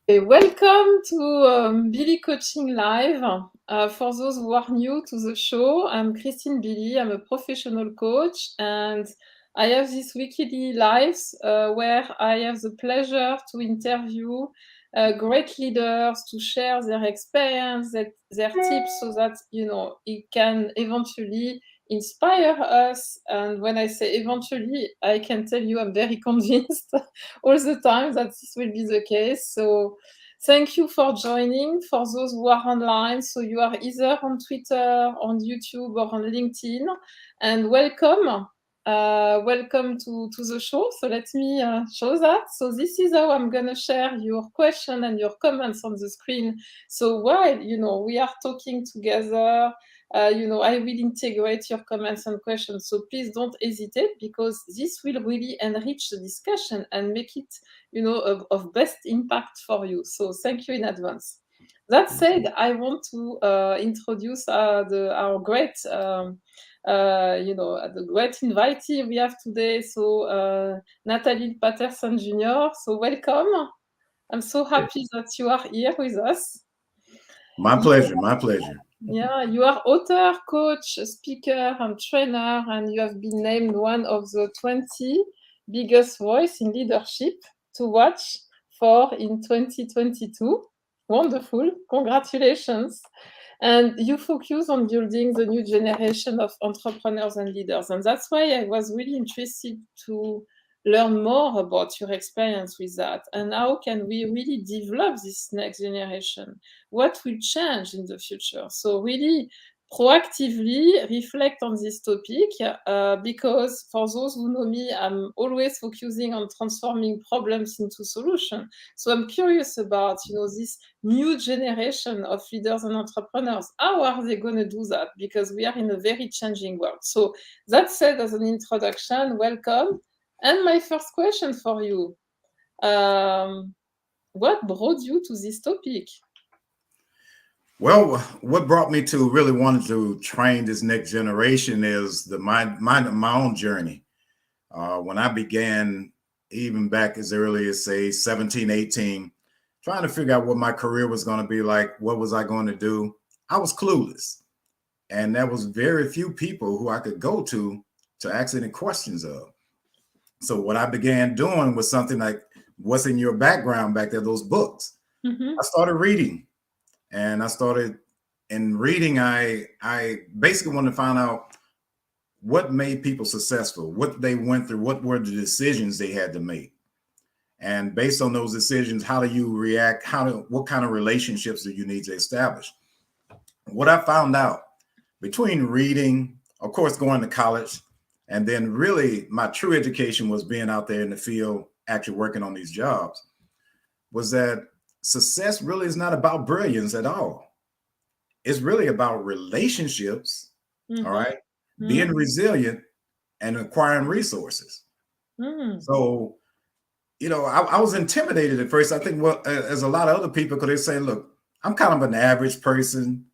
Welcome to Billy Coaching Live. For those who are new to the show, I'm Christine Billy. I'm a professional coach, and I have these weekly lives where I have the pleasure to interview great leaders to share their experience, their tips, so that it can eventually inspire us. And when I say eventually, I can tell you I'm very convinced all the time that this will be the case. So thank you for joining. For those who are online, so you are either on Twitter, on YouTube, or on LinkedIn, and welcome. Welcome to the show. So let me show that. So this is how I'm going to share your question and your comments on the screen. So while we are talking together, I will integrate your comments and questions. So please don't hesitate, because this will really enrich the discussion and make it, of best impact for you. So thank you in advance. That said, I want to introduce our great, the great invitee we have today. So Nathaniel Patterson Jr. So welcome. I'm so happy that you are here with us. My pleasure. My pleasure. Yeah, you are author, coach, speaker, and trainer, and you have been named one of the 20 biggest voice in leadership to watch for in 2022. Wonderful. Congratulations. And you focus on building the new generation of entrepreneurs and leaders. And that's why I was really interested to learn more about your experience with that, and how can we really develop this next generation, what will change in the future. So really proactively reflect on this topic, because for those who know me, I'm always focusing on transforming problems into solutions. So I'm curious about this new generation of leaders and entrepreneurs. How are they going to do that? Because we are in a very changing world. So that said, as an introduction, welcome. And my first question for you, what brought you to this topic? Well, what brought me to really wanting to train this next generation is my own journey. When I began, even back as early as say 17, 18, trying to figure out what my career was going to be like, what was I going to do, I was clueless. And there was very few people who I could go to ask any questions of. So what I began doing was something like what's in your background back there, those books. Mm-hmm. I started reading. And I started in reading, I basically wanted to find out what made people successful, what they went through, what were the decisions they had to make. And based on those decisions, how do you react? What kind of relationships do you need to establish? What I found out between reading, of course, going to college, and then really my true education was being out there in the field, actually working on these jobs, was that success really is not about brilliance at all. It's really about relationships, Mm-hmm. all right, being resilient and acquiring resources. Mm-hmm. So, I was intimidated at first. I think, well, as a lot of other people, because they're saying, look, I'm kind of an average person.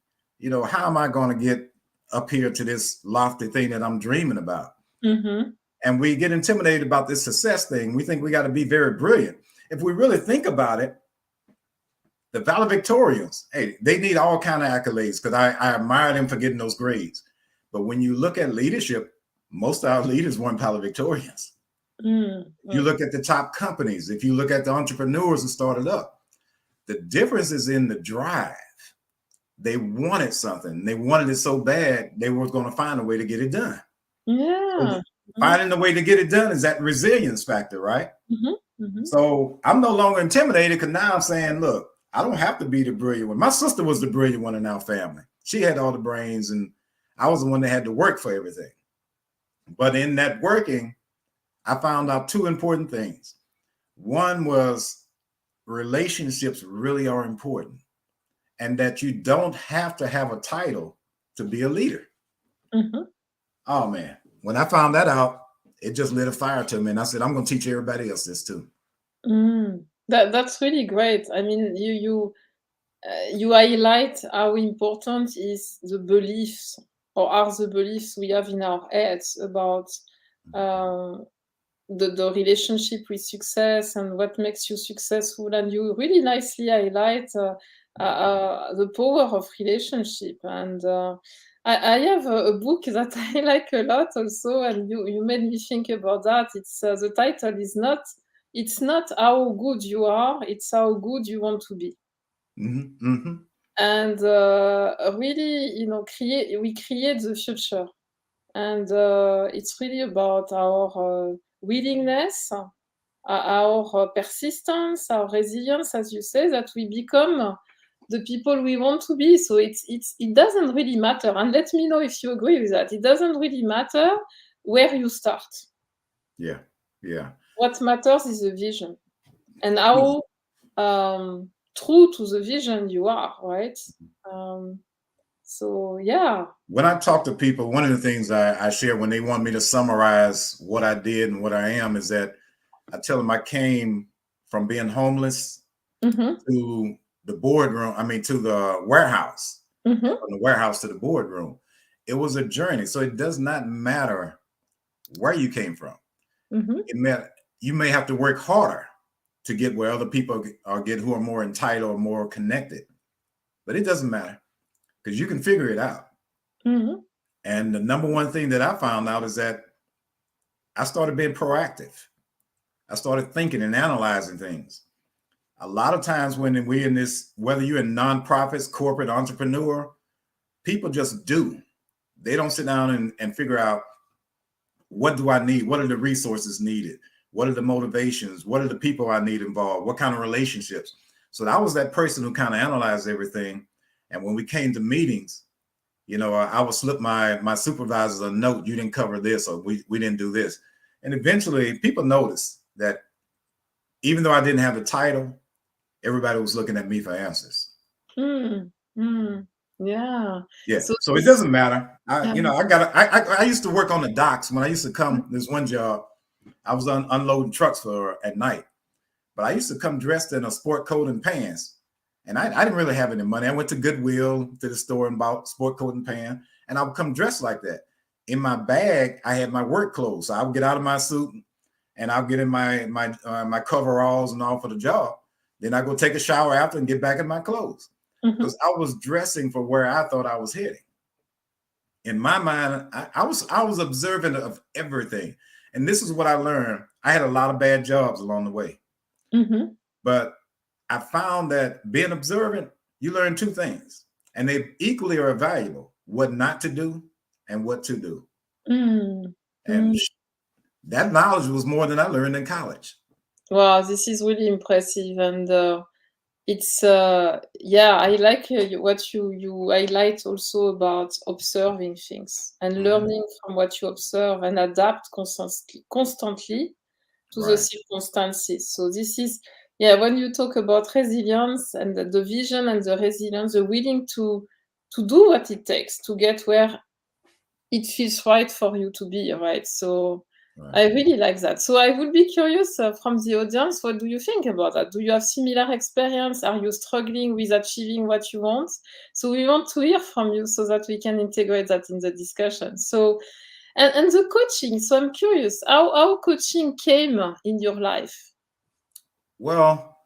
How am I going to get up here to this lofty thing that I'm dreaming about? Mm-hmm. And we get intimidated about this success thing. We think we got to be very brilliant. If we really think about it, the valedictorians, hey, they need all kind of accolades, because I admire them for getting those grades. But when you look at leadership, most of our leaders weren't valedictorians. Mm-hmm. You look at the top companies, if you look at the entrepreneurs who started up, the difference is in the drive. They wanted something. They wanted it so bad, they were going to find a way to get it done. Yeah. So finding the way to get it done is that resilience factor, right? Mm-hmm. Mm-hmm. So I'm no longer intimidated, because now I'm saying, look, I don't have to be the brilliant one. My sister was the brilliant one in our family. She had all the brains, and I was the one that had to work for everything. But in that working, I found out two important things. One was relationships really are important, and that you don't have to have a title to be a leader. Mm-hmm. Oh, man. When I found that out, it just lit a fire to me. And I said, I'm going to teach everybody else this too. That's really great. I mean, you highlight how important is the beliefs, or are the beliefs we have in our heads about the relationship with success and what makes you successful, and you really nicely highlight the power of relationship. And I have a book that I like a lot also, and you made me think about that. It's the title is not it's not how good you are, it's how good you want to be. And really, we create the future, and it's really about our willingness, our persistence, our resilience, as you say, that we become the people we want to be. So it doesn't really matter, and let me know if you agree with that. It doesn't really matter where you start. Yeah. What matters is the vision and how true to the vision you are, right? So yeah. When I talk to people, one of the things I share when they want me to summarize what I did and what I am is that I tell them I came from being homeless to the boardroom. I mean, to the warehouse, from the warehouse to the boardroom. It was a journey. So it does not matter where you came from. You may have to work harder to get where other people get who are more entitled or more connected, but it doesn't matter because you can figure it out. And the number one thing that I found out is that I started being proactive. I started thinking and analyzing things. A lot of times when we're in this, whether you're in nonprofits, corporate, entrepreneur, people just do. They don't sit down and figure out, what do I need? What are the resources needed? What are the motivations? What are the people I need involved? What kind of relationships? So I was that person who kind of analyzed everything. And when we came to meetings, I would slip my supervisors a note, you didn't cover this, or we didn't do this. And eventually people noticed that even though I didn't have the title, everybody was looking at me for answers. Yeah. So it doesn't matter. I used to work on the docks when I used to come. This one job, I was unloading trucks at night, but I used to come dressed in a sport coat and pants. And I didn't really have any money. I went to Goodwill, to the store, and bought sport coat and pants. And I would come dressed like that. In my bag, I had my work clothes. So I would get out of my suit and I'll get in my coveralls and all for the job. Then I go take a shower after and get back in my clothes. Because I was dressing for where I thought I was heading. In my mind, I was observant of everything. And this is what I learned. I had a lot of bad jobs along the way. But I found that being observant, you learn two things, and they equally are valuable: what not to do and what to do. And that knowledge was more than I learned in college. Wow, this is really impressive. And it's I like what you highlight also about observing things and learning from what you observe and adapt constantly to the circumstances. So this is, when you talk about resilience and the vision and the resilience, the willing to do what it takes to get where it feels right for you to be, right? So I really like that. So I would be curious from the audience, what do you think about that? Do you have similar experience? Are you struggling with achieving what you want? So we want to hear from you so that we can integrate that in the discussion. So, and the coaching. So I'm curious, how coaching came in your life? Well,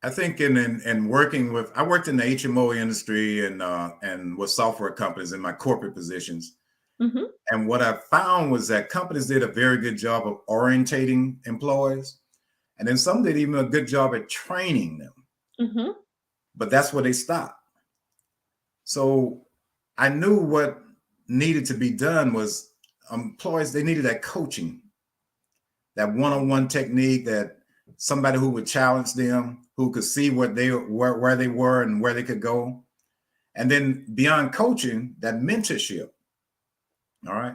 I think in working with, I worked in the HMO industry and with software companies in my corporate positions. And what I found was that companies did a very good job of orientating employees. And then some did even a good job at training them. But that's where they stopped. So I knew what needed to be done was employees, they needed that coaching, that one-on-one technique, that somebody who would challenge them, who could see where they were and where they could go. And then beyond coaching, that mentorship. All right.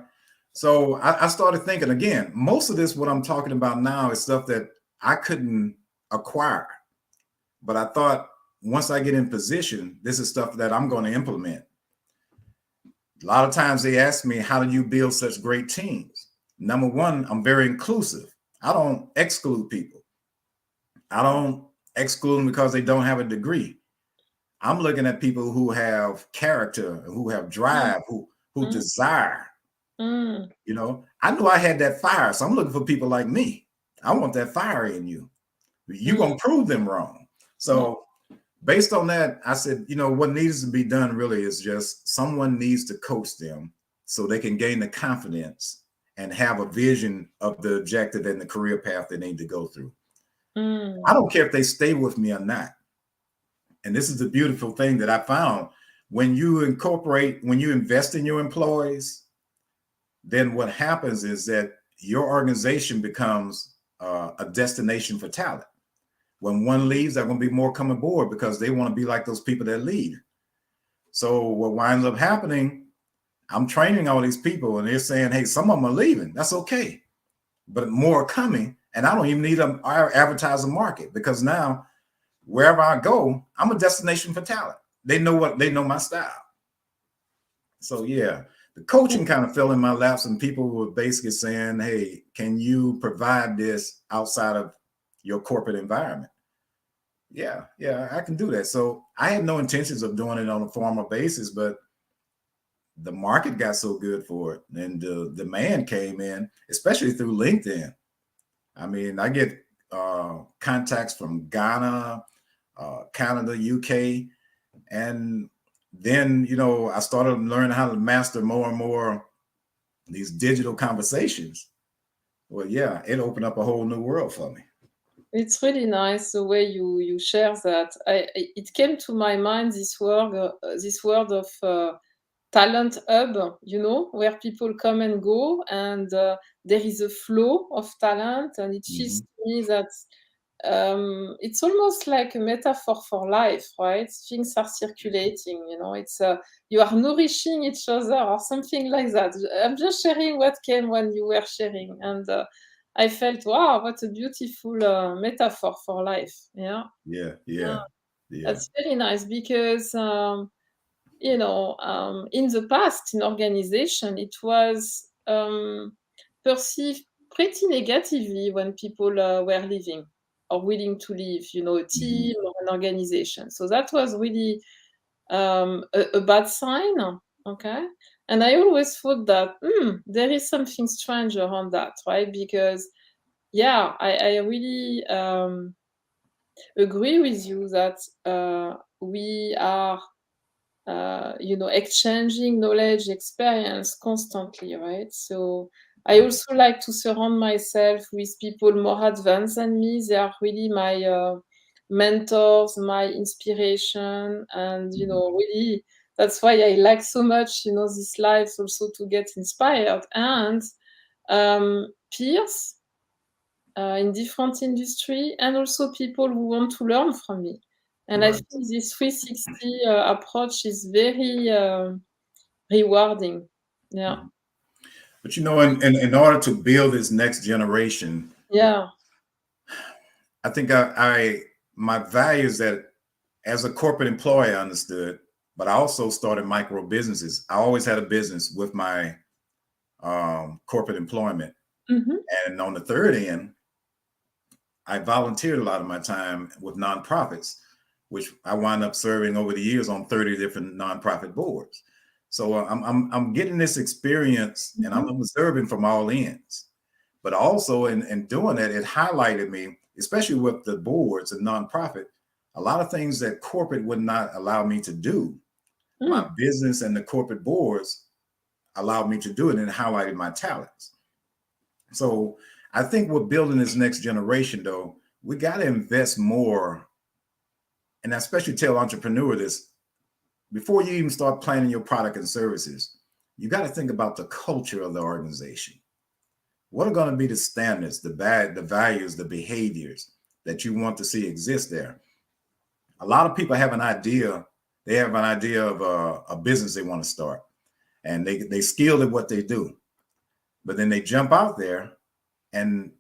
So I started thinking, again, most of this, what I'm talking about now, is stuff that I couldn't acquire. But I thought, once I get in position, this is stuff that I'm going to implement. A lot of times they ask me, how do you build such great teams? Number one, I'm very inclusive. I don't exclude people. I don't exclude them because they don't have a degree. I'm looking at people who have character, who have drive, who desire. Mm. You know, I knew I had that fire, so I'm looking for people like me. I want that fire in you. You're Mm. gonna prove them wrong. Yeah. So based on that, I said, you know, what needs to be done really is just someone needs to coach them so they can gain the confidence and have a vision of the objective and the career path they need to go through. I Mm. don't care if they stay with me or not. And this is the beautiful thing that I found. When you incorporate, when you invest in your employees, then what happens is that your organization becomes a destination for talent. When one leaves, there are going to be more come aboard because they want to be like those people that lead. So what winds up happening, I'm training all these people and they're saying, hey, some of them are leaving. That's okay. But more are coming. And I don't even need an advertising market because now wherever I go, I'm a destination for talent. They know my style. So yeah, the coaching kind of fell in my laps and people were basically saying, hey, can you provide this outside of your corporate environment? Yeah, I can do that. So I had no intentions of doing it on a formal basis, but the market got so good for it and the demand came in, especially through LinkedIn. I mean, I get contacts from Ghana, Canada, UK, and then, you know, I started learning how to master more and more these digital conversations. Well, yeah, it opened up a whole new world for me. It's really nice the way you share that. It came to my mind this word of talent hub, you know, where people come and go, and there is a flow of talent, and it feels Mm-hmm. to me that it's almost like a metaphor for life, right? Things are circulating, you know. It's you are nourishing each other or something like that. I'm just sharing what came when you were sharing, and I felt, wow, what a beautiful metaphor for life. Yeah, Yeah, yeah, yeah, yeah. that's very nice because you know, in the past in organization, it was perceived pretty negatively when people were leaving or willing to leave, you know, a Mm-hmm. team or an organization. So that was really a bad sign. Okay. And I always thought that there is something strange around that, right? Because, yeah, I really agree with you that we are you know, exchanging knowledge, experience constantly, right? So I also like to surround myself with people more advanced than me. They are really my mentors, my inspiration, and you Mm-hmm. know, really that's why I like so much, you know, these lives also to get inspired and peers in different industry and also people who want to learn from me. And I Right. think this 360 approach is very rewarding. Yeah. Mhm. But you know, in order to build this next generation, Yeah. I think my values that as a corporate employee I understood, but I also started micro businesses. I always had a business with my corporate employment. Mhm. And on the third end, I volunteered a lot of my time with nonprofits, which I wound up serving over the years on 30 different nonprofit boards. So I'm getting this experience and I'm Mhm. observing from all ends. But also in doing that, it highlighted me, especially with the boards and nonprofit, a lot of things that corporate would not allow me to do. My Mm. business and the corporate boards allowed me to do it and highlighted my talents. So I think we're building this next generation, though. We got to invest more, and I especially tell entrepreneur this before you even start planning your product and services. You got to think about the culture of the organization. What are going to be the standards, the values, the behaviors that you want to see exist there? A lot of people have an idea. They have an idea of a business they want to start, and they skilled at what they do, but then they jump out there, and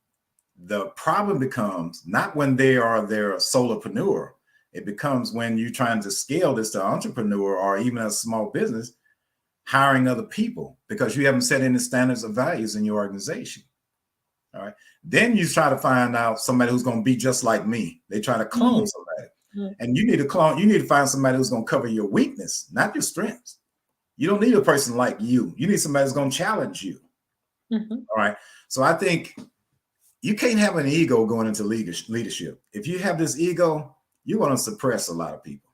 the problem becomes not when they are their solopreneur. It becomes when you're trying to scale this to entrepreneur or even a small business, hiring other people because you haven't set any standards of values in your organization. All right. Then you try to find out somebody who's going to be just like me. They try to clone somebody. Mm. And you need to find somebody who's going to cover your weakness, not your strengths. You don't need a person like you. You need somebody that's going to challenge you. Mm-hmm. All right. So I think you can't have an ego going into leadership. If you have this ego, you're going to suppress a lot of people.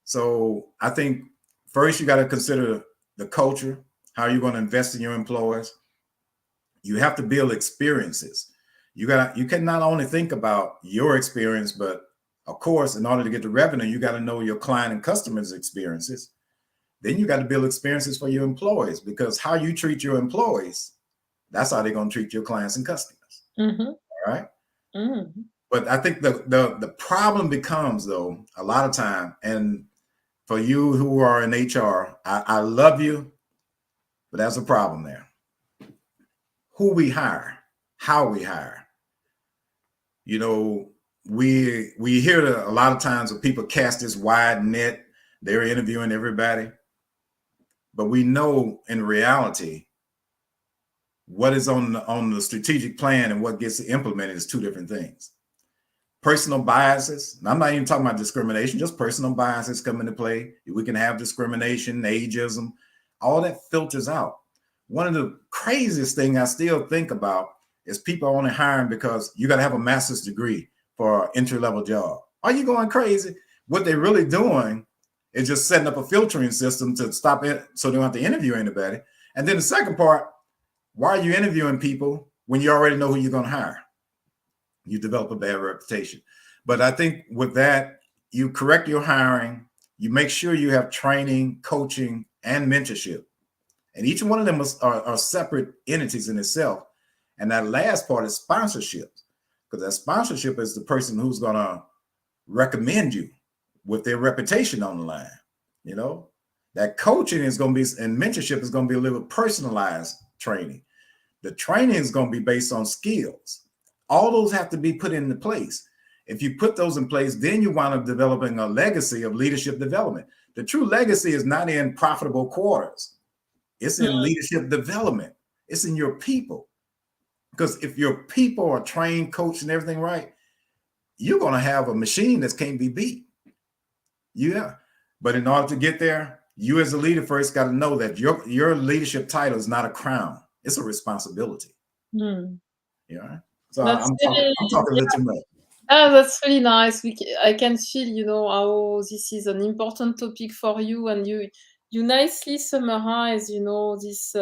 So I think first you got to consider the culture, how you're going to invest in your employees. You have to build experiences. You can not only think about your experience, but of course, in order to get the revenue, you got to know your client and customers' experiences. Then you got to build experiences for your employees, because how you treat your employees, that's how they're going to treat your clients and customers. Mm-hmm. All right. Mm-hmm. But I think the problem becomes, though, a lot of time, and for you who are in HR, I love you, but that's a problem there. Who we hire, how we hire. You know, we hear that a lot of times when people cast this wide net, they're interviewing everybody. But we know in reality, what is on the strategic plan and what gets implemented is two different things. Personal biases, and I'm not even talking about discrimination, just personal biases come into play. We can have discrimination, ageism, all that filters out. One of the craziest things I still think about is people only hiring because you got to have a master's degree for an entry-level job. Are you going crazy? What they're really doing is just setting up a filtering system to stop it so they don't have to interview anybody. And then the second part, why are you interviewing people when you already know who you're going to hire? You develop a bad reputation. But I think with that, you correct your hiring, you make sure you have training, coaching, and mentorship. And each one of them are separate entities in itself. And that last part is sponsorship, because that sponsorship is the person who's going to recommend you with their reputation on the line. You know, that coaching is going to be, and mentorship is going to be a little personalized training. The training is going to be based on skills. All those have to be put into place. If you put those in place, then you wind up developing a legacy of leadership development. The true legacy is not in profitable quarters. It's in leadership development. It's in your people. Because if your people are trained, coached, and everything right, you're going to have a machine that can't be beat. Yeah. But in order to get there, you as a leader first got to know that your leadership title is not a crown. It's a responsibility. Yeah. So That's I'm very, talking a little too much. that's really nice. I can feel, you know, how this is an important topic for you, and you nicely summarize, you know, this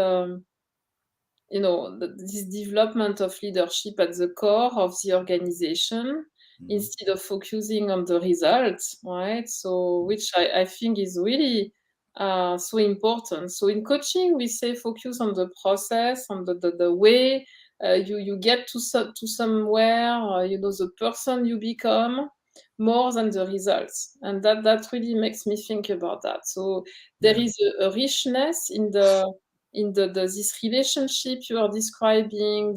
you know, this development of leadership at the core of the organization, instead of focusing on the results, right? So, which I think is really so important. So in coaching, we say focus on the process, on the way you get to somewhere, you know, the person you become, more than the results. And that really makes me think about that. So there is a richness in this relationship you are describing,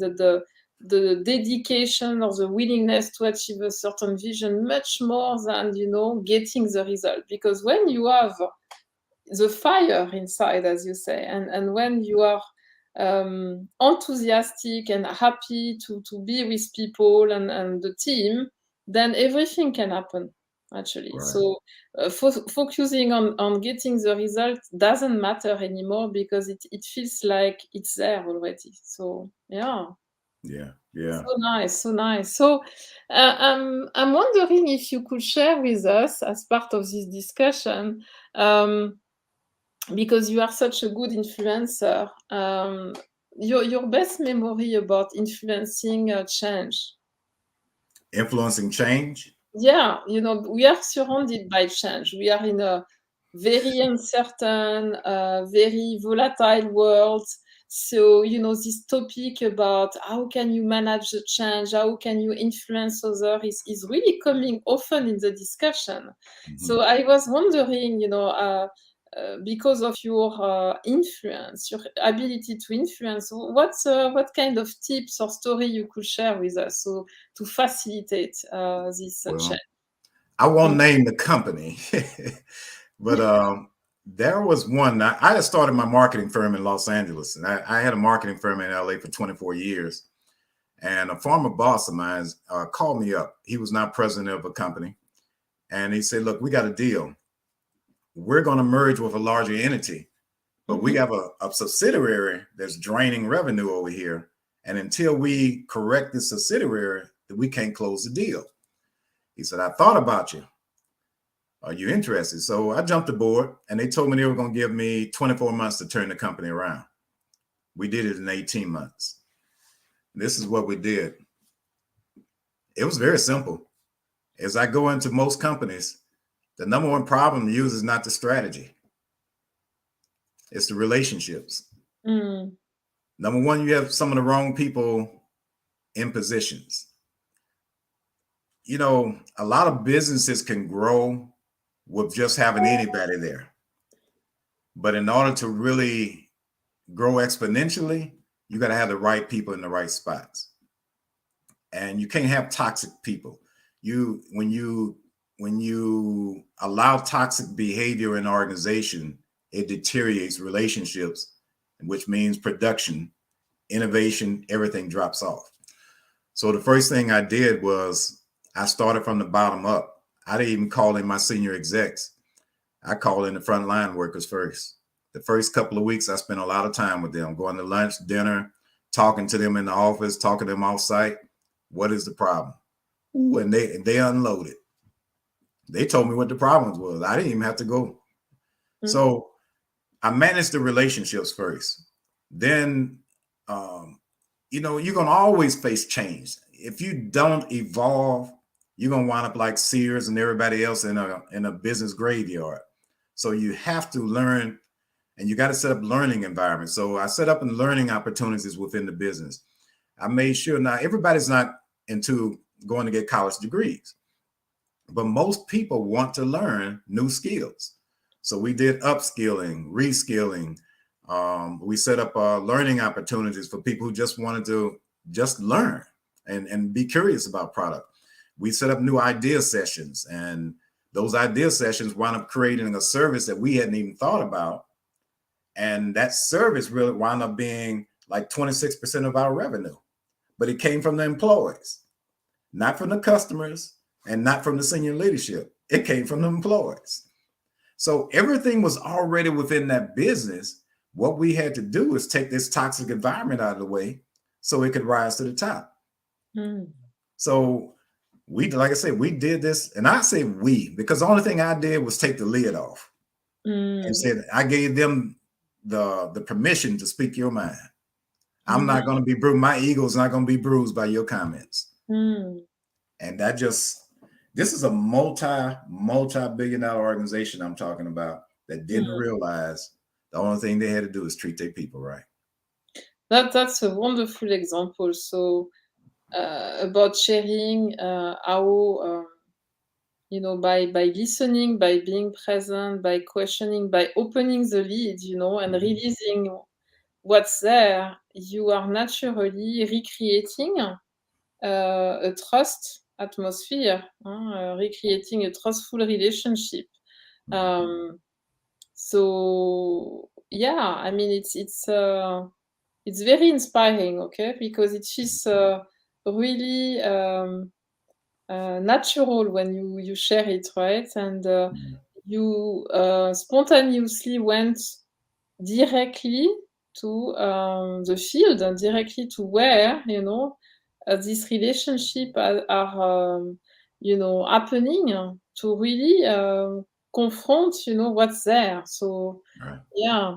the dedication or the willingness to achieve a certain vision, much more than, you know, getting the result. Because when you have the fire inside, as you say, and when you are enthusiastic and happy to be with people and the team, then everything can happen, actually. Right. So focusing on getting the result doesn't matter anymore, because it feels like it's there already. So yeah. Yeah. Yeah. So nice, so nice. So I'm wondering if you could share with us, as part of this discussion, because you are such a good influencer, your best memory about influencing change. Influencing change. Yeah, you know, we are surrounded by change. We are in a very uncertain, very volatile world. So, you know, this topic about how can you manage the change, how can you influence others is really coming often in the discussion. So I was wondering, you know, because of your influence, your ability to influence, what kind of tips or story you could share with us, so to facilitate this Well, change? I won't name the company, but there was one. I had started my marketing firm in Los Angeles, and I had a marketing firm in LA for 24 years. And a former boss of mine called me up. He was now president of a company. And he said, look, we got a deal. We're going to merge with a larger entity, but we have a subsidiary that's draining revenue over here. And until we correct the subsidiary, we can't close the deal. He said, I thought about you. Are you interested? So I jumped aboard, and they told me they were going to give me 24 months to turn the company around. We did it in 18 months. This is what we did. It was very simple. As I go into most companies, the number one problem to use is not the strategy. It's the relationships. Mm. Number one, you have some of the wrong people in positions. You know, a lot of businesses can grow with just having anybody there. But in order to really grow exponentially, you got to have the right people in the right spots. And you can't have toxic people. When you allow toxic behavior in an organization, it deteriorates relationships, which means production, innovation, everything drops off. So the first thing I did was I started from the bottom up. I didn't even call in my senior execs. I called in the frontline workers first. The first couple of weeks, I spent a lot of time with them, going to lunch, dinner, talking to them in the office, talking to them off site. What is the problem? Ooh, and they unloaded. They told me what the problems was. I didn't even have to go. Mm-hmm. So I managed the relationships first. Then, you know, you're going to always face change. If you don't evolve, you're going to wind up like Sears and everybody else in a business graveyard. So you have to learn, and you got to set up learning environments. So I set up learning opportunities within the business. I made sure now everybody's not into going to get college degrees, but most people want to learn new skills. So we did upskilling, reskilling. We set up learning opportunities for people who just wanted to just learn and be curious about product. We set up new idea sessions, and those idea sessions wound up creating a service that we hadn't even thought about. And that service really wound up being like 26% of our revenue, but it came from the employees, not from the customers and not from the senior leadership. It came from the employees. So everything was already within that business. What we had to do is take this toxic environment out of the way so it could rise to the top. Mm. So we, like I said, we did this, and I say we, because the only thing I did was take the lid off and said, I gave them the permission to speak your mind. I'm not going to be bruised. My ego's not going to be bruised by your comments. And that just, this is a multi-billion-dollar organization I'm talking about that didn't realize the only thing they had to do is treat their people right. That's a wonderful example. So about sharing how, you know, by listening, by being present, by questioning, by opening the lid, you know, and releasing what's there, you are naturally recreating a trust atmosphere, recreating a trustful relationship. So yeah, I mean, it's very inspiring, okay, because it is really natural when you share it, right? And you spontaneously went directly to the field and directly to where, you know, this relationship are you know, happening to really confront, you know, what's there. So yeah,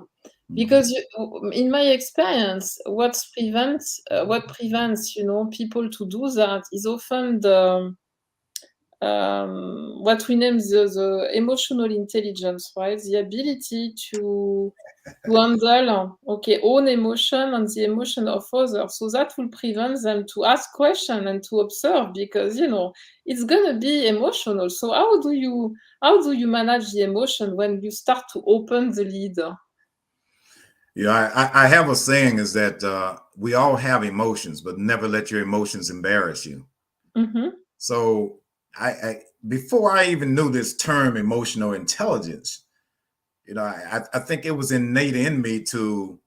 because in my experience, what prevents, you know, people to do that is often the what we name the emotional intelligence, right? The ability to handle, own emotion and the emotion of others. So that will prevent them to ask questions and to observe, because, you know, it's gonna be emotional. So how do you manage the emotion when you start to open the lid? Yeah, I have a saying is that we all have emotions, but never let your emotions embarrass you. So I before I even knew this term emotional intelligence, you know, I think it was innate in me to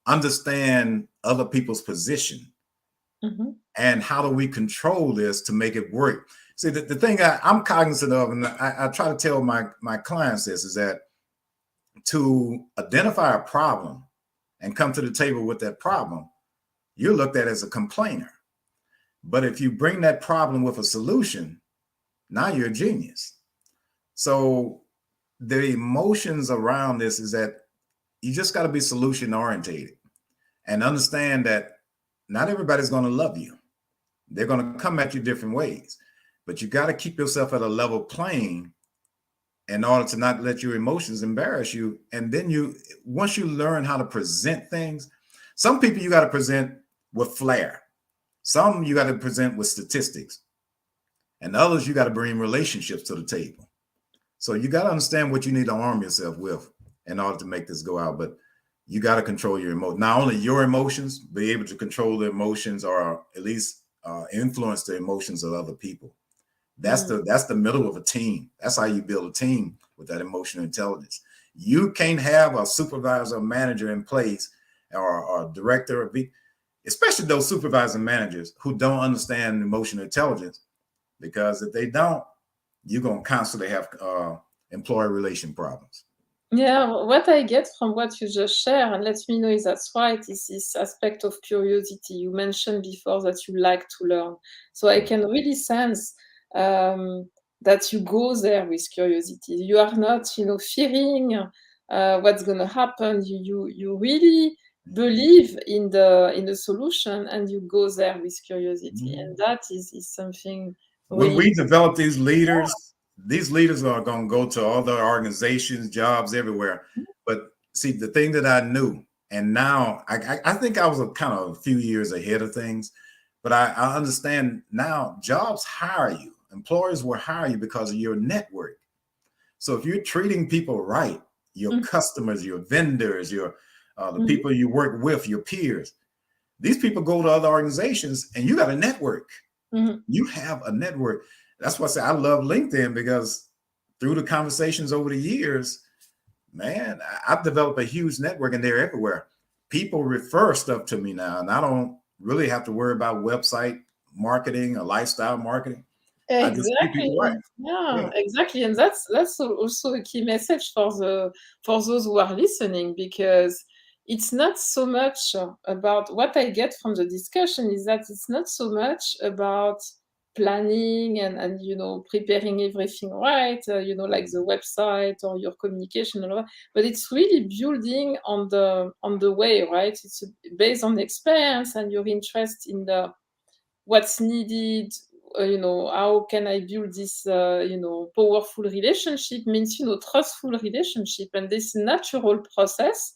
understand other people's position and how do we control this to make it work. See, the thing I'm cognizant of, and I try to tell my clients this, is that to identify a problem and come to the table with that problem, you're looked at as a complainer. But if you bring that problem with a solution, now you're a genius. So the emotions around this is that you just got to be solution orientated and understand that not everybody's going to love you. They're going to come at you different ways, but you got to keep yourself at a level plane in order to not let your emotions embarrass you. And then once you learn how to present things, some people you got to present with flair. Some you got to present with statistics, and others you got to bring relationships to the table. So you got to understand what you need to arm yourself with in order to make this go out. But you got to control your emotions. Not only your emotions, be able to control the emotions, or at least influence the emotions of other people. That's the middle of a team. That's how you build a team, with that emotional intelligence. You can't have a supervisor or manager in place, or a director, or especially those supervisors and managers who don't understand emotional intelligence, because if they don't, you're going to constantly have employee relation problems. Yeah, what I get from what you just shared, and let me know if that's right, is this aspect of curiosity. You mentioned before that you like to learn. So I can really sense that you go there with curiosity. You are not, fearing what's going to happen. You really believe in the solution, and you go there with curiosity. And that is something When really. we develop these leaders are going to go to other organizations, jobs, everywhere. But see, the thing that I knew, and now I think I was kind of a few years ahead of things, but I understand now jobs hire you. Employers will hire you because of your network. So if you're treating people right, your customers, your vendors, the people you work with, your peers, these people go to other organizations, and you got a network. You have a network. That's why I say I love LinkedIn, because through the conversations over the years, man, I've developed a huge network, and they're everywhere. People refer stuff to me now, and I don't really have to worry about website marketing or lifestyle marketing. I just treat Exactly. people right. Yeah, Yeah. exactly. And that's also a key message for those who are listening, because it's not so much about what I get from the discussion is that it's not so much about planning and preparing everything right, like the website or your communication and all that, but it's really building on the way, right? It's based on experience and your interest in the what's needed, how can I build this, powerful relationship, means, trustful relationship. And this natural process,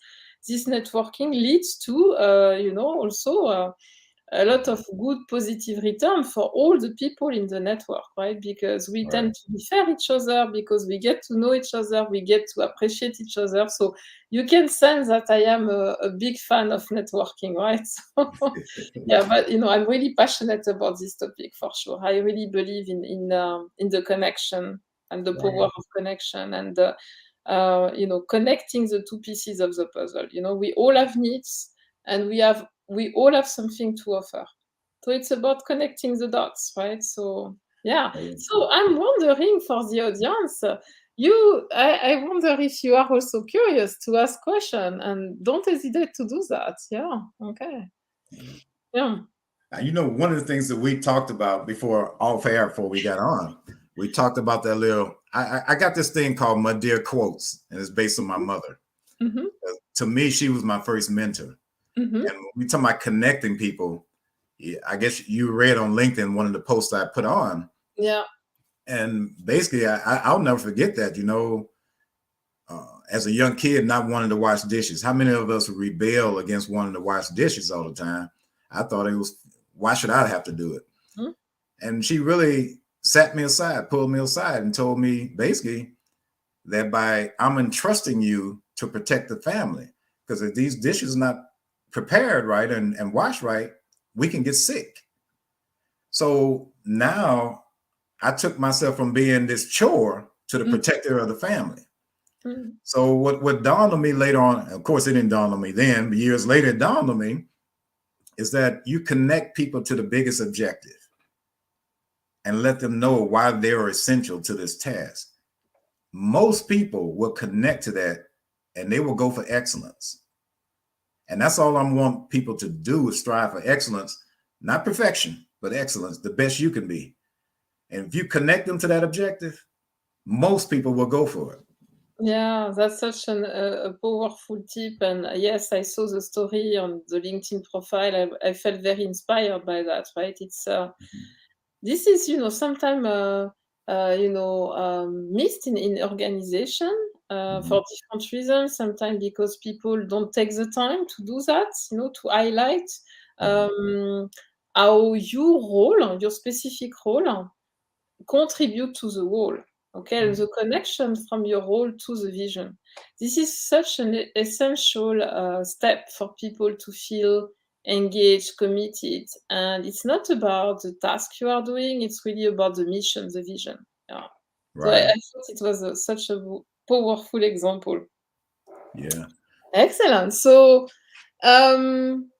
this networking leads to, also a lot of good positive return for all the people in the network, right? Because we Right. tend to refer each other, because we get to know each other, we get to appreciate each other. So you can sense that I am a big fan of networking, right? So, yeah, but I'm really passionate about this topic for sure. I really believe in the connection and the power Right. of connection, and connecting the two pieces of the puzzle. We all have needs, and we all have something to offer. So it's about connecting the dots, right? So yeah. So I'm wondering, for the audience, I wonder if you are also curious to ask questions, and don't hesitate to do that. Yeah. Okay. Yeah. One of the things that we talked about before off air, before we got on, we talked about that little. I got this thing called My Dear Quotes, and it's based on my mother. Mm-hmm. To me, she was my first mentor. Mm-hmm. And when we talk about connecting people, I guess you read on LinkedIn one of the posts I put on. Yeah. And basically, I'll never forget that, as a young kid, not wanting to wash dishes. How many of us rebel against wanting to wash dishes all the time? I thought it was, why should I have to do it? Mm-hmm. And she really sat me aside, pulled me aside, and told me basically that I'm entrusting you to protect the family. Because if these dishes are not prepared right and washed right, we can get sick. So now I took myself from being this chore to the protector of the family. Mm-hmm. So what dawned on me later on, of course it didn't dawn on me then, but years later it dawned on me, is that you connect people to the biggest objective and let them know why they're essential to this task. Most people will connect to that and they will go for excellence. And that's all I want people to do is strive for excellence, not perfection, but excellence, the best you can be. And if you connect them to that objective, most people will go for it. Yeah, that's such a powerful tip. And yes, I saw the story on the LinkedIn profile. I felt very inspired by that, right? It's this is, sometimes missed in organization Mhm. for different reasons. Sometimes because people don't take the time to do that, to highlight Mhm. um, how your specific role contribute to the whole. Okay, Mhm. the connection from your role to the vision. This is such an essential step for people to feel engaged, committed, and it's not about the task you are doing. It's really about the mission, the vision. Yeah. So I Right. thought it was such a powerful example. Yeah. Excellent. So, um,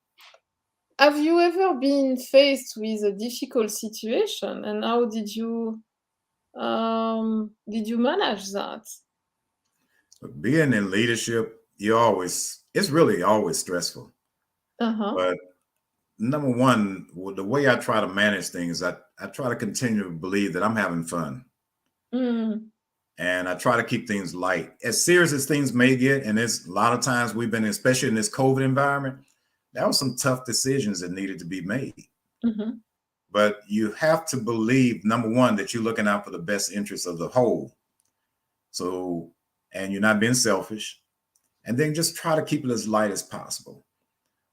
have you ever been faced with a difficult situation, and how did you manage that? But being in leadership, it's really always stressful. Uh-huh. But number one, the way I try to manage things, I try to continue to believe that I'm having fun. Mm. And I try to keep things light. As serious as things may get, and it's a lot of times we've been, especially in this COVID environment, that was some tough decisions that needed to be made. Mhm. But you have to believe, number one, that you're looking out for the best interests of the whole. So, and you're not being selfish. And then just try to keep it as light as possible.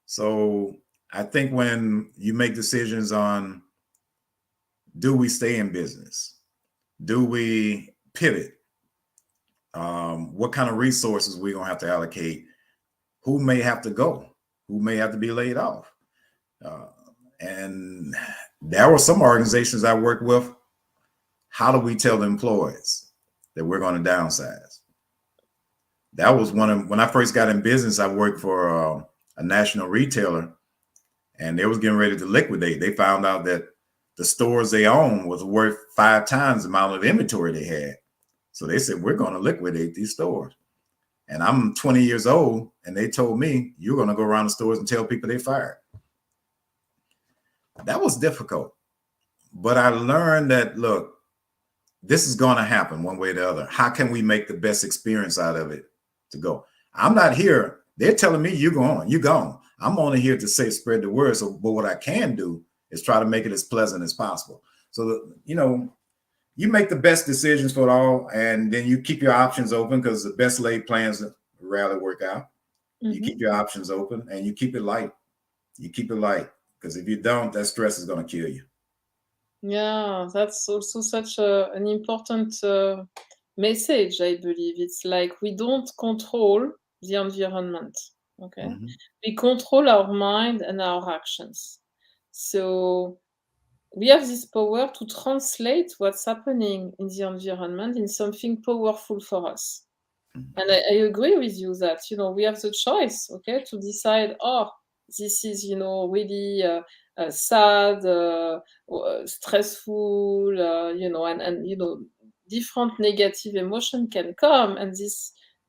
So I think when you make decisions on, do we stay in business? Do we pivot? What kind of resources we're going to have to allocate? Who may have to go? Who may have to be laid off? Uh, and there were some organizations I worked with. How do we tell the employees that we're going to downsize? That was when I first got in business. I worked for a national retailer, and they was getting ready to liquidate. They found out that the stores they own was worth 5 times the amount of inventory they had. So they said, we're going to liquidate these stores. And I'm 20 years old, and they told me, you're going to go around the stores and tell people they fired. That was difficult. But I learned that, look, this is going to happen one way or the other. How can we make the best experience out of it to go? I'm not here. They're telling me you're gone. I'm only here to say spread the word. So, but what I can do is try to make it as pleasant as possible. So that, you make the best decisions for it all, and then you keep your options open because the best laid plans rarely work out. You keep Mhm. your options open and you keep it light. You keep it light because if you don't, that stress is going to kill you. Yeah, that's also such an important message, I believe. It's like we don't control the environment, okay? Mhm. We control our mind and our actions. So we have this power to translate what's happening in the environment in something powerful for us. And I agree with you that, we have the choice, okay, to decide, oh, this is, really sad, stressful, and different negative emotion can come. And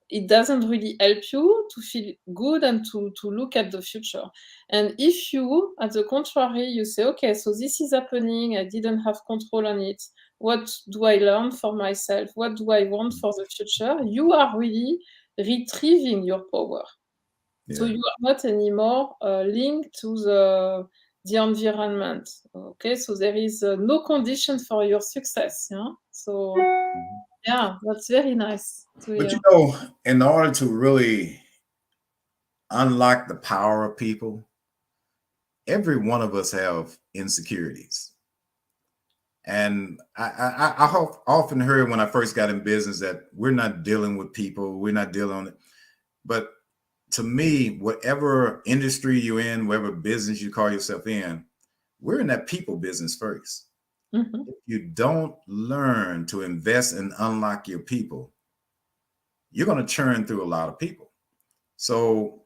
it doesn't really help you to feel good and to look at the future. And if you, at the contrary, you say, okay, so this is happening, I didn't have control on it, what do I learn for myself? What do I want for the future? You are really retrieving your power. So Yeah. you are not anymore linked to the environment. Okay, so there is no condition for your success. Yeah. So Mhm. yeah, that's very nice to But hear. in order to really unlock the power of people, every one of us have insecurities. And I often heard when I first got in business that we're not dealing with people, we're not dealing on it. But to me, whatever industry you're in, whatever business you call yourself in, we're in that people business first. Mhm. If you don't learn to invest and unlock your people, you're going to churn through a lot of people. So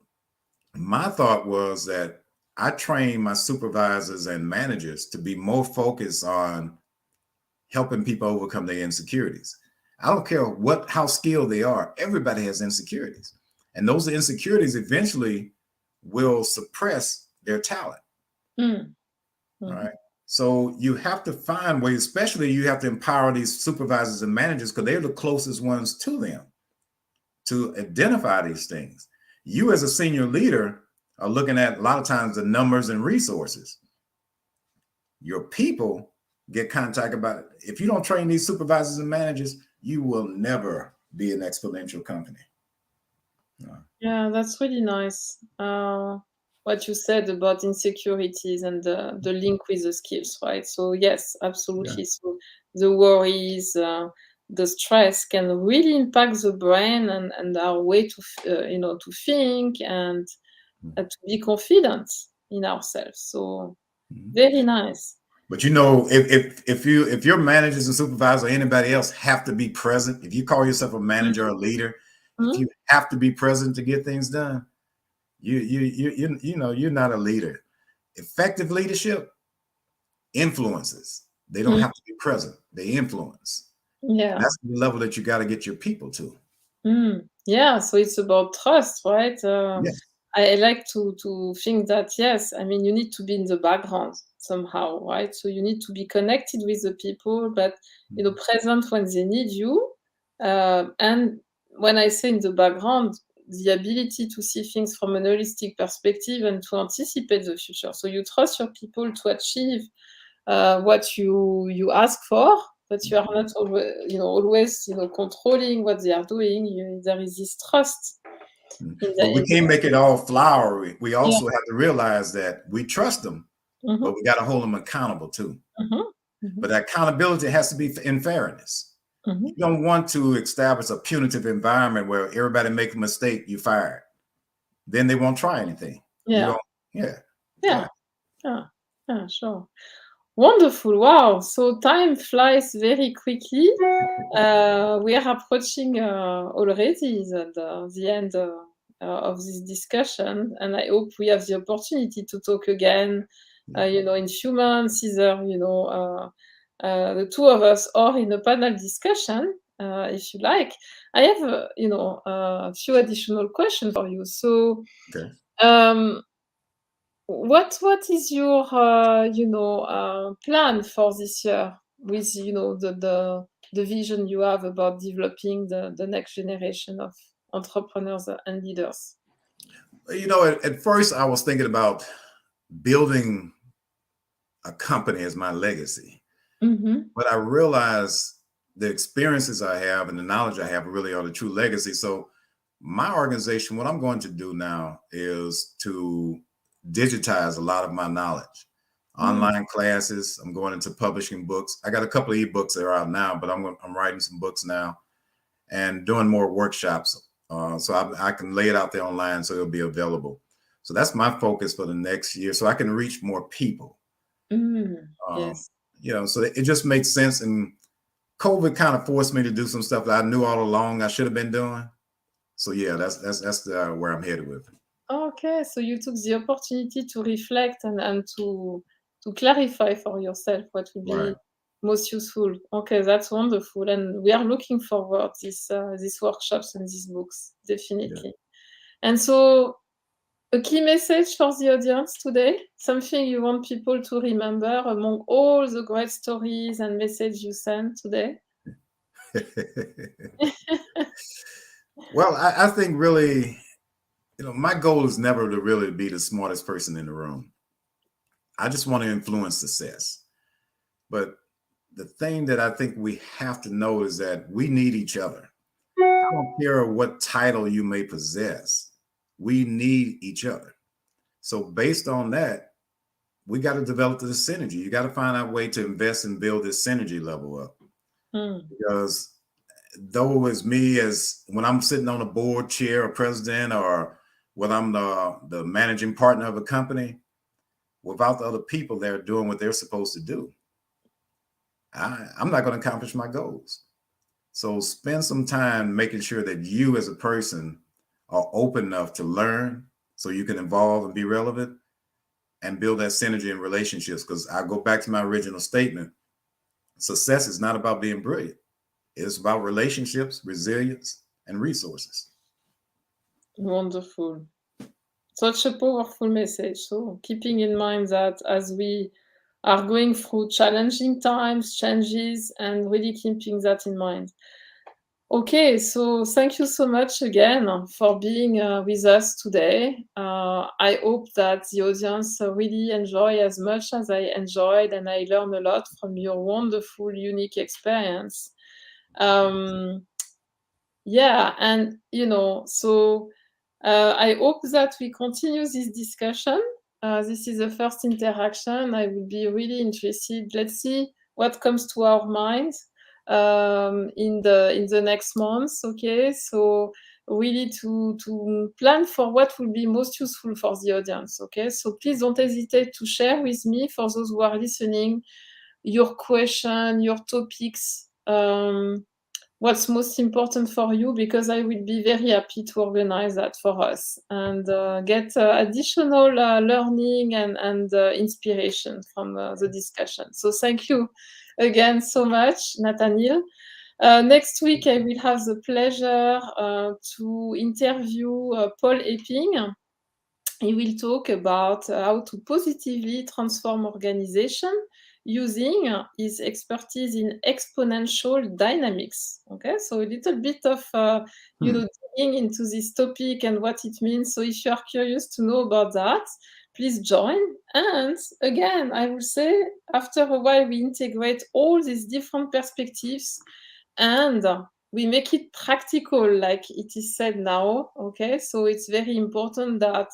my thought was that I train my supervisors and managers to be more focused on helping people overcome their insecurities. I don't care how skilled they are. Everybody has insecurities. And those insecurities eventually will suppress their talent. Mm. All Mhm. right. So you have to find ways, especially you have to empower these supervisors and managers because they're the closest ones to them to identify these things. You as a senior leader are looking at a lot of times the numbers and resources. Your people get contact about it. If you don't train these supervisors and managers, you will never be an exponential company. Yeah, that's really nice. What you said about insecurities and the link with the skills, right? So yes, Yeah. absolutely. So the worries, the stress can really impact the brain and our way to, to think and to be confident in ourselves. So Mhm. very nice. But you know, if your managers and supervisors or anybody else have to be present, if you call yourself a manager or a leader, if Mhm. you have to be present to get things done, you're not a leader. Effective leadership influences. They don't Mhm. have to be present. They influence. And Yeah. that's the level that you got to get your people to. Yeah, so it's about trust, right? Yes. I like to think that yes, I mean you need to be in the background somehow, right? So you need to be connected with the people, but Mhm. present when they need you. And when I say in the background, the ability to see things from an holistic perspective and to anticipate the future. So you trust your people to achieve what you ask for, but you are not always controlling what they are doing. There is this trust in But we the can't make it all flowery. We yeah. also have to realize that we trust them, Mhm, but we got to hold them accountable too. mhm, mhm, But that accountability has to be in fairness. You mhm. don't want to establish a punitive environment where everybody make a mistake, you fired. Then they won't try anything. You Yeah, don't, yeah, yeah, exactly. yeah, yeah, sure. Wonderful. Wow. So time flies very quickly. We are approaching already the end of this discussion, and I hope we have the opportunity to talk again, in few months, either, the two of us or in a panel discussion, if you like. I have, a few additional questions for you. So, Okay. um, what is your plan for this year with the vision you have about developing the next generation of entrepreneurs and leaders? At first I was thinking about building a company as my legacy, Mhm. but I realized the experiences I have and the knowledge I have really are the true legacy. So my organization, what I'm going to do now is to digitize a lot of my knowledge. Mm. Online classes. I'm going into publishing books. I got a couple of ebooks that are out now, but I'm writing some books now and doing more workshops. So I can lay it out there online so it'll be available. So that's my focus for the next year, so I can reach more people. Mm. Um, Yes. so it just makes sense. And COVID kind of forced me to do some stuff that I knew all along I should have been doing. So yeah, that's where I'm headed with. Okay, so you took the opportunity to reflect and to clarify for yourself what would Right. be most useful. Okay, that's wonderful, and we are looking forward these workshops and these books, Yeah. definitely. And so, a key message for the audience today, something you want people to remember among all the great stories and messages you sent today? Well, I think really, my goal is never to really be the smartest person in the room. I just want to influence success. But the thing that I think we have to know is that we need each other. I don't care what title you may possess. We need each other. So based on that, we got to develop the synergy. You got to find out a way to invest and build this synergy level up. Mm, Because though it's me as when I'm sitting on a board chair or president or when I'm the managing partner of a company, without the other people that are doing what they're supposed to do, I'm not going to accomplish my goals. So spend some time making sure that you as a person are open enough to learn so you can evolve and be relevant and build that synergy in relationships. Because I go back to my original statement, success is not about being brilliant. It's about relationships, resilience, and resources. Wonderful. Such a powerful message. So keeping in mind that as we are going through challenging times, changes, and really keeping that in mind. Okay, so thank you so much again for being with us today. I hope that the audience really enjoy as much as I enjoyed, and I learned a lot from your wonderful, unique experience. Um, yeah, and so I hope that we continue this discussion. This is the first interaction. I would be really interested. Let's see what comes to our mind in the next months. Okay, so really to plan for what will be most useful for the audience. Okay, so please don't hesitate to share with me, for those who are listening, your question, your topics. What's most important for you, because I will be very happy to organize that for us and get additional learning and inspiration from the discussion. So thank you again so much, Nathaniel. Next week, I will have the pleasure to interview Paul Epping. He will talk about how to positively transform organization using his expertise in exponential dynamics. Okay, so a little bit of digging into this topic and what it means. So if you are curious to know about that, please join. And again, I will say, after a while, we integrate all these different perspectives and we make it practical, like it is said now. Okay, so it's very important that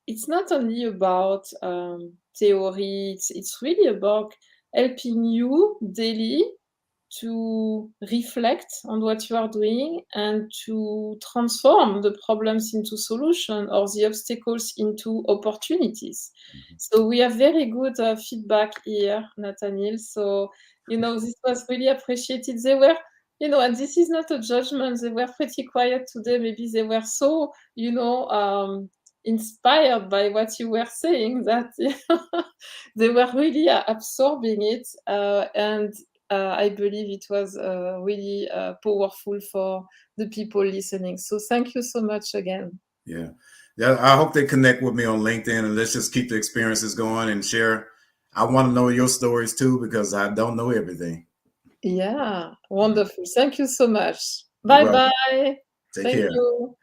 it's not only about theory, it's really about helping you daily to reflect on what you are doing and to transform the problems into solution or the obstacles into opportunities. So we have very good feedback here, Nathaniel. So, this was really appreciated. They were, and this is not a judgment, they were pretty quiet today. Maybe they were so, inspired by what you were saying that they were really absorbing it. And I believe it was really powerful for the people listening. So thank you so much again. Yeah. I hope they connect with me on LinkedIn, and let's just keep the experiences going and share. I want to know your stories too, because I don't know everything. Yeah, wonderful. Thank you so much. Bye bye. Take Thank care. you.